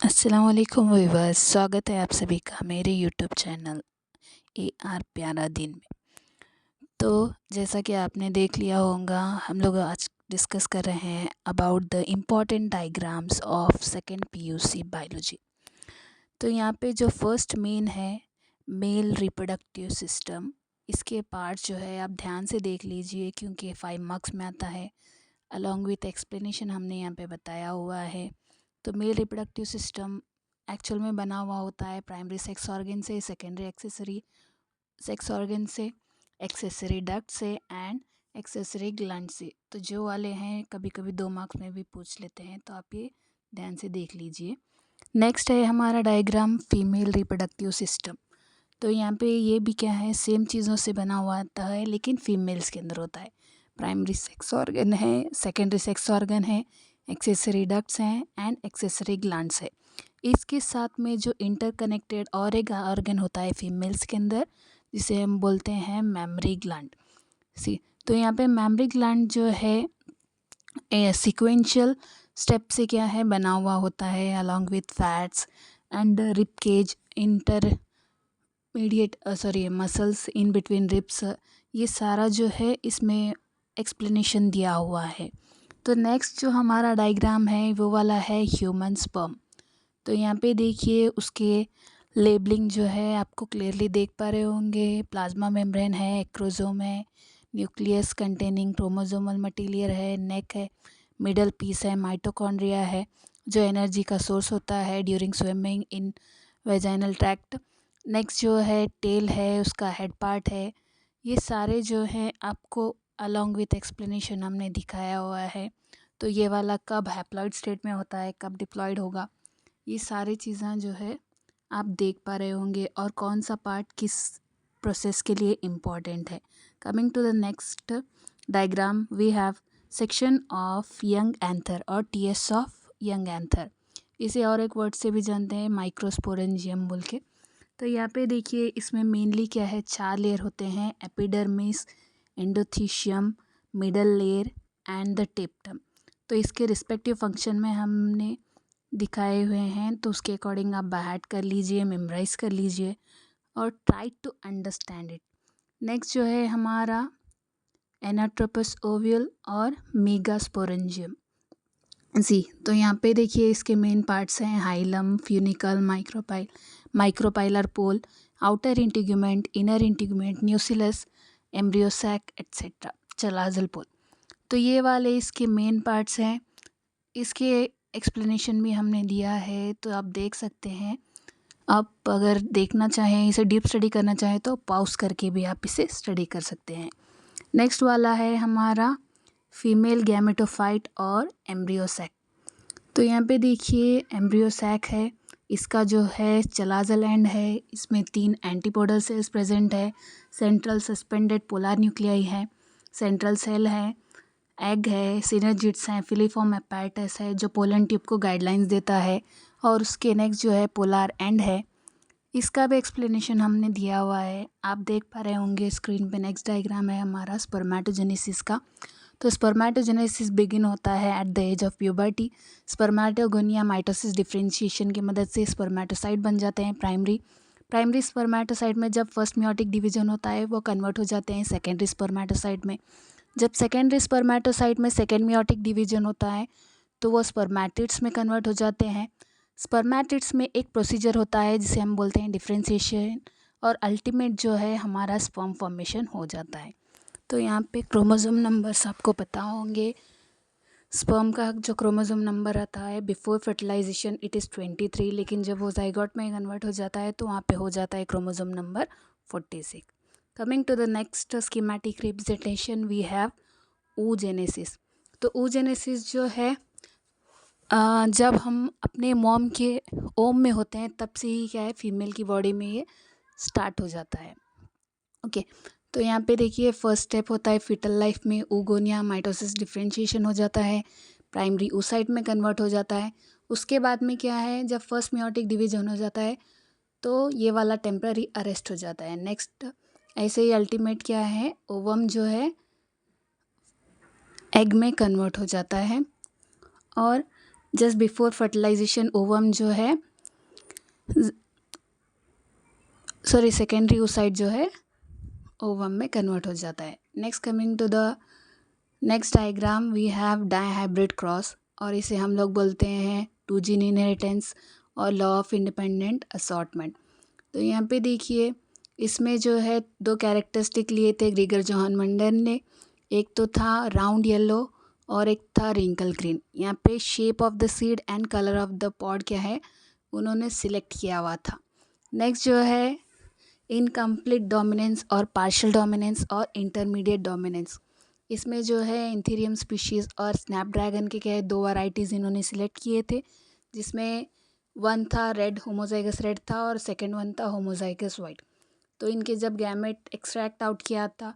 अस्सलाम वालेकुम व्यूअर्स, स्वागत है आप सभी का मेरे यूट्यूब चैनल AR प्यारा दिन में। तो जैसा कि आपने देख लिया होगा, हम लोग आज डिस्कस कर रहे हैं about the important diagrams of second PUC biology. तो यहाँ पे जो फर्स्ट मेन है मेल रिप्रोडक्टिव सिस्टम, इसके पार्ट जो है आप ध्यान से देख लीजिए क्योंकि 5 मार्क्स में आता है। अलॉन्ग विथ एक्सप्लेनेशन हमने यहाँ पे बताया हुआ है। तो मेल रिप्रोडक्टिव सिस्टम एक्चुअल में बना हुआ होता है प्राइमरी सेक्स ऑर्गन से, सेकेंडरी एक्सेसरी सेक्स ऑर्गन से, एक्सेसरी डक्ट से एंड एक्सेसरी ग्लैंड से। तो जो वाले हैं कभी कभी 2 मार्क्स में भी पूछ लेते हैं, तो आप ये ध्यान से देख लीजिए। नेक्स्ट है हमारा डायग्राम फीमेल रिप्रोडक्टिव सिस्टम। तो यहाँ पे ये भी क्या है, सेम चीज़ों से बना हुआ आता है लेकिन फीमेल्स के अंदर होता है। प्राइमरी सेक्स ऑर्गन है, सेकेंडरी सेक्स ऑर्गन है, एक्सेसरी डक्ट्स हैं एंड एक्सेसरी ग्लैंड्स है। इसके साथ में जो इंटरकनेक्टेड और एक ऑर्गन होता है फीमेल्स के अंदर, जिसे हम बोलते हैं मेमरी ग्लैंड। सी तो यहाँ पे मेमरी ग्लैंड जो है सीक्वेंशियल स्टेप से क्या है बना हुआ होता है, along with fats and rib cage muscles in between ribs. ये सारा जो है इसमें एक्सप्लेनेशन दिया हुआ है। तो नेक्स्ट जो हमारा डायग्राम है वो वाला है ह्यूमन स्पर्म। तो यहाँ पे देखिए उसके लेबलिंग जो है आपको क्लियरली देख पा रहे होंगे। प्लाज्मा मेम्ब्रेन है, एक्रोजोम है, न्यूक्लियस कंटेनिंग क्रोमोसोमल मटीरियल है, नेक है, मिडल पीस है, माइटोकॉन्ड्रिया है जो एनर्जी का सोर्स होता है during swimming in vaginal tract. Next जो है टेल है, उसका हेड पार्ट है। ये सारे जो हैं आपको अलॉन्ग विथ एक्सप्लेनेशन हमने दिखाया हुआ है। तो ये वाला कब हैप्लॉइड स्टेट में होता है, कब डिप्लॉयड होगा, ये सारी चीज़ें जो है आप देख पा रहे होंगे और कौन सा पार्ट किस प्रोसेस के लिए इम्पॉर्टेंट है। Coming to the next diagram we have section of young anther और TS ऑफ यंग एंथर। इसे और एक वर्ड से भी जानते हैं माइक्रोस्पोरेंजियम बोल के। तो यहाँ पे देखिए इसमें मेनली क्या है, 4 लेयर होते हैं, epidermis, endothecium, middle layer and the टेप्टम। तो इसके रिस्पेक्टिव फंक्शन में हमने दिखाए हुए हैं, तो उसके अकॉर्डिंग आप बाहर कर लीजिए, मेमोराइज कर लीजिए और try to understand it. Next जो है हमारा एनाट्रोपस ओव्यूल और मेगास्पोरेंजियम। जी तो यहाँ पे देखिए इसके मेन पार्ट्स हैं hilum, funicle, micropylar pole, outer integument, inner integument, nucellus, embryo sac etcetera, chalazal pole. तो ये वाले इसके मेन पार्ट्स हैं। इसके एक्सप्लेनेशन भी हमने दिया है, तो आप देख सकते हैं। आप अगर देखना चाहें, इसे डीप स्टडी करना चाहें तो पॉज करके भी आप इसे स्टडी कर सकते हैं। नेक्स्ट वाला है हमारा फीमेल गैमेटोफाइट और एम्ब्रियोसैक। तो यहाँ पे देखिए एम्ब्रियोसैक है, इसका जो है चलाजल एंड है, इसमें 3 एंटीपोडल सेल्स प्रेजेंट है, सेंट्रल सस्पेंडेड पोलर न्यूक्लियाई है, सेंट्रल सेल है, एग है, सिनर्जिड्स हैं, फिलीफॉर्म एपैरेटस है जो पोलन ट्यूब को गाइडलाइंस देता है, और उसके नेक्स्ट जो है पोलर एंड है। इसका भी एक्सप्लेनेशन हमने दिया हुआ है, आप देख पा रहे होंगे स्क्रीन पे। नेक्स्ट डायग्राम है हमारा स्पर्मेटोजेनेसिस का। तो स्पर्मेटोजेनेसिस बिगिन होता है at the age of puberty. Spermatogonia mitosis differentiation की मदद से स्पर्मेटोसाइट बन जाते हैं प्राइमरी स्पर्मेटोसाइट में जब फर्स्ट मियोटिक डिवीजन होता है वो कन्वर्ट हो जाते हैं सेकेंडरी स्पर्मेटोसाइट में। जब सेकेंडरी स्पर्मेटोसाइट में सेकेंड मियोटिक डिवीजन होता है तो वो स्पर्मेटिड्स में कन्वर्ट हो जाते हैं। स्पर्मेटिड्स में एक प्रोसीजर होता है जिसे हम बोलते हैं डिफरेंशिएशन, और अल्टीमेट जो है हमारा स्पर्म फॉर्मेशन हो जाता है। तो यहाँ पे क्रोमोसोम नंबर्स आपको पता होंगे। स्पर्म का जो क्रोमोसोम नंबर आता है बिफोर फर्टिलाइजेशन इट इज़ 23, लेकिन जब वो जाइगोट में कन्वर्ट हो जाता है तो वहाँ पे हो जाता है chromosome number 46। Coming to the next schematic representation we have oogenesis। तो oogenesis जो है जब हम अपने मॉम के ओम में होते हैं तब से ही क्या है फीमेल की बॉडी में ये स्टार्ट हो जाता है। ओके तो यहाँ पे देखिए फर्स्ट स्टेप होता है फीटल लाइफ में oogonia माइटोसिस डिफरेंशिएशन हो जाता है, प्राइमरी oocyte में कन्वर्ट हो जाता है। उसके बाद में क्या है, जब फर्स्ट मियोटिक डिवीजन हो जाता है तो ये वाला टेम्पररी अरेस्ट हो जाता है। नेक्स्ट ऐसे ही अल्टीमेट क्या है, ओवम जो है एग में कन्वर्ट हो जाता है, और जस्ट बिफोर फर्टिलाइजेशन ओवम जो है सेकेंडरी oocyte जो है ओवम में कन्वर्ट हो जाता है। Next coming to the next diagram we have dihybrid cross, और इसे हम लोग बोलते हैं 2 जीन इनहेरिटेंस और लॉ ऑफ इंडिपेंडेंट असॉर्टमेंट। तो यहाँ पे देखिए इसमें जो है 2 कैरेक्टरिस्टिक लिए थे ग्रीगर जोहान मंडल ने, एक तो था राउंड येलो और एक था रिंकल ग्रीन। यहाँ पे shape of the seed and colour of the pod क्या है उन्होंने सिलेक्ट किया हुआ था। नेक्स्ट जो है इनकम्प्लीट डोमिनेंस और पार्शियल डोमिनेंस और इंटरमीडिएट डोमिनेंस, इसमें जो है इंथीरियम स्पीशीज़ और स्नैपड्रैगन के क्या है 2 वैरायटीज़ इन्होंने सिलेक्ट किए थे, जिसमें वन था रेड होमोजाइगस रेड था और सेकंड वन था होमोजाइगस वाइट। तो इनके जब गैमेट एक्सट्रैक्ट आउट किया था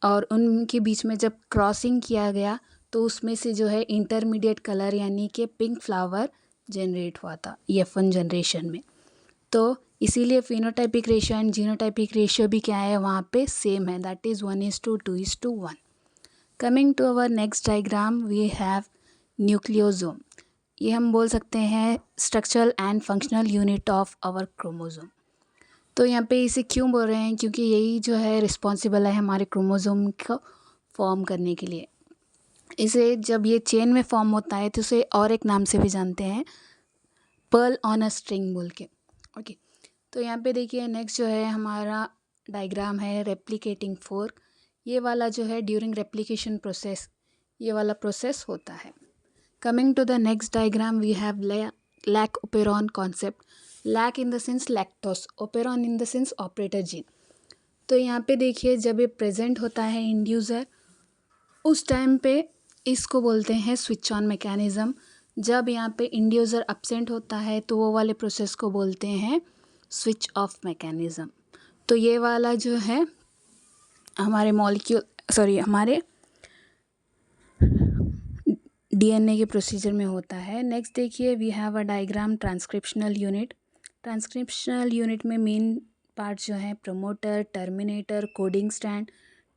और उनके बीच में जब क्रॉसिंग किया गया तो उसमें से जो है इंटरमीडिएट कलर यानी कि पिंक फ्लावर जनरेट हुआ था F1 जनरेशन में। तो इसीलिए phenotypic ratio and genotypic ratio भी क्या है वहाँ पे सेम है, that is 1:2:1। Coming to our next diagram we have nucleosome. ये हम बोल सकते हैं structural and functional unit of our chromosome. तो यहाँ पे इसे क्यों बोल रहे हैं, क्योंकि यही जो है रिस्पॉन्सिबल है हमारे क्रोमोसोम को फॉर्म करने के लिए। इसे जब ये चेन में फॉर्म होता है तो उसे और एक नाम से भी जानते हैं, पर्ल ऑन अ स्ट्रिंग बोल के। ओके, तो यहाँ पे देखिए नेक्स्ट जो है हमारा डायग्राम है रेप्लिकेटिंग फोर्क। ये वाला जो है ड्यूरिंग रेप्लिकेशन प्रोसेस ये वाला प्रोसेस होता है। Coming to the next diagram we have lac operon concept. Lac in the sense lactose, operon in the sense operator gene. तो यहाँ पे देखिए जब ये प्रेजेंट होता है इंड्यूसर उस टाइम पे इसको बोलते हैं स्विच ऑन मैकेनिज़्म। जब यहाँ पे इंड्यूसर अब्सेंट होता है तो वो वाले प्रोसेस को बोलते हैं स्विच ऑफ मैकेनिज़्म। तो ये वाला जो है हमारे हमारे DNA के प्रोसीजर में होता है। नेक्स्ट देखिए we have a diagram transcriptional unit. Transcriptional unit में मेन पार्ट जो है promoter, terminator, coding stand,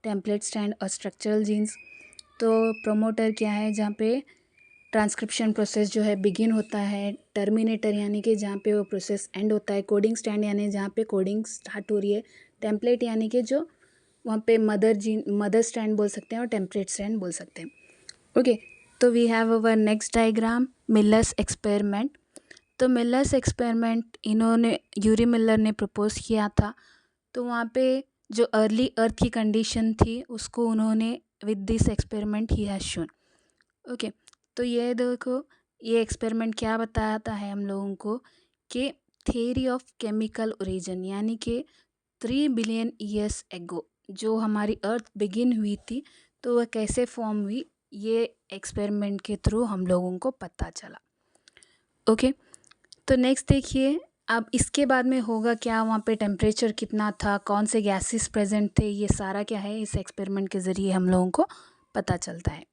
template stand और स्ट्रक्चरल जीन्स। तो प्रमोटर क्या है जहाँ पे ट्रांसक्रिप्शन प्रोसेस जो है बिगिन होता है, टर्मिनेटर यानी कि जहाँ पे वो प्रोसेस एंड होता है, कोडिंग स्टैंड यानी जहाँ पे कोडिंग स्टार्ट हो रही है, टेम्पलेट यानी कि जो वहाँ पे मदर स्टैंड बोल सकते हैं और टेम्पलेट स्टैंड बोल सकते हैं। ओके, तो we have our next diagram Miller's experiment. तो मिलर्स एक्सपेरिमेंट इन्होंने यूरी मिलर ने प्रपोज किया था। तो वहाँ पे जो अर्ली अर्थ की कंडीशन थी उसको उन्होंने with this experiment he has shown. Okay, तो ये देखो ये एक्सपेरिमेंट क्या बताता है हम लोगों को कि थ्योरी ऑफ केमिकल ओरिजिन यानी कि 3 बिलियन ईयर्स एगो जो हमारी अर्थ बिगिन हुई थी तो वह कैसे फॉर्म हुई ये एक्सपेरिमेंट के थ्रू हम लोगों को पता चला। ओके, तो नेक्स्ट देखिए अब इसके बाद में होगा क्या, वहाँ पे टेम्परेचर कितना था, कौन से गैसेस प्रेजेंट थे, ये सारा क्या है इस एक्सपेरिमेंट के ज़रिए हम लोगों को पता चलता है।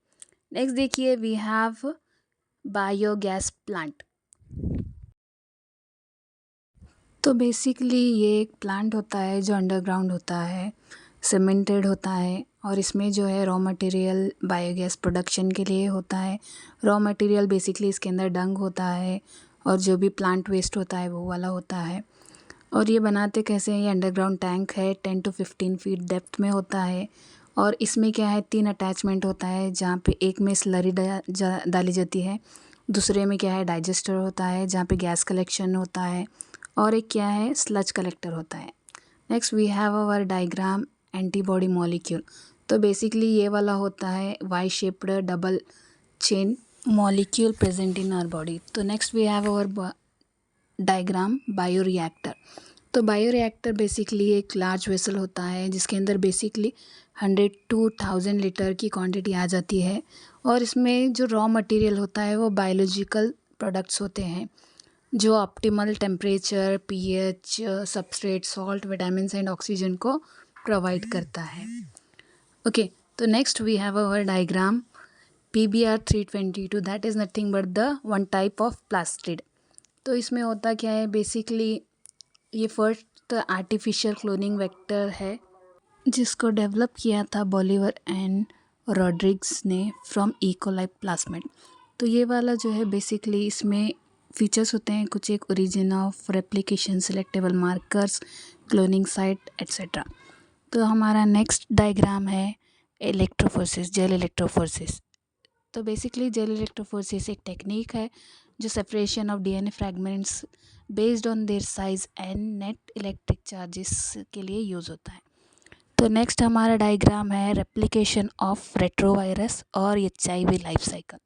नेक्स्ट देखिए वी हैव बायोगैस प्लांट। तो बेसिकली ये एक प्लांट होता है जो अंडरग्राउंड होता है, सीमेंटेड होता है और इसमें जो है रॉ मटेरियल बायोगैस प्रोडक्शन के लिए होता है। रॉ मटेरियल बेसिकली इसके अंदर डंग होता है और जो भी प्लांट वेस्ट होता है वो वाला होता है। और ये बनाते कैसे हैं, ये अंडरग्राउंड टैंक है 10 to 15 फीट डेप्थ में होता है और इसमें क्या है 3 अटैचमेंट होता है जहाँ पे एक में स्लरी डाली जाती है, दूसरे में क्या है डाइजेस्टर होता है जहाँ पे गैस कलेक्शन होता है और एक क्या है स्लज कलेक्टर होता है। Next we have our diagram antibody molecule. तो बेसिकली ये वाला होता है Y shaped double chain molecule present in our body. तो next we have our diagram bioreactor. तो बायोरिएक्टर बेसिकली एक लार्ज वेसल होता है जिसके अंदर बेसिकली 100 to 1000 लीटर की क्वांटिटी आ जाती है और इसमें जो रॉ मटेरियल होता है वो बायोलॉजिकल प्रोडक्ट्स होते हैं जो optimal temperature, pH, substrate, salt, vitamins and oxygen को प्रोवाइड करता है। ओके, तो next we have our diagram PBr322, that is nothing but the one type of plastid. तो इसमें होता क्या है बेसिकली ये फर्स्ट आर्टिफिशियल क्लोनिंग वेक्टर है जिसको डेवलप किया था बॉलिवर एंड रॉड्रिग्स ने फ्रॉम ई कोलाई प्लाज्मिड। तो ये वाला जो है बेसिकली इसमें फीचर्स होते हैं कुछ एक origin of replication selectable markers cloning site etcetera. तो हमारा नेक्स्ट डायग्राम है इलेक्ट्रोफोरेसिस जेल इलेक्ट्रोफोरेसिस। तो बेसिकली जेल इलेक्ट्रोफोरेसिस एक टेक्निक है जो separation of DNA fragments based on their size and net electric charges के लिए यूज़ होता है। तो नेक्स्ट हमारा डायग्राम है रेप्लिकेशन ऑफ रेट्रोवायरस और HIV लाइफ साइकिल।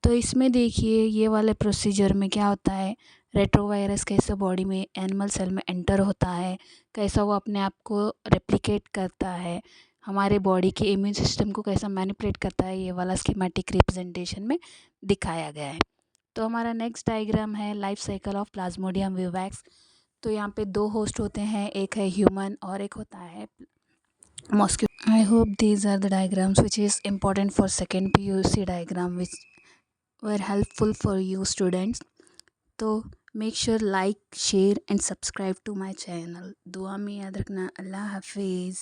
तो इसमें देखिए ये वाले प्रोसीजर में क्या होता है, रेट्रोवायरस कैसे बॉडी में एनिमल सेल में एंटर होता है, कैसा वो अपने आप को रेप्लिकेट करता है, हमारे बॉडी के इम्यून सिस्टम को कैसा मैनिपुलेट करता है, ये वाला स्कीमेटिक रिप्रेजेंटेशन में दिखाया गया है। तो हमारा नेक्स्ट डायग्राम है life cycle of Plasmodium vivax. तो यहाँ पे 2 होस्ट होते हैं, एक है ह्यूमन और एक होता है मॉस्क्यू। I hope these are the diagrams which is important for second PUC diagram which were helpful for you students. तो make sure like, share and subscribe to my channel. दुआ में याद रखना। अल्लाह हाफिज़।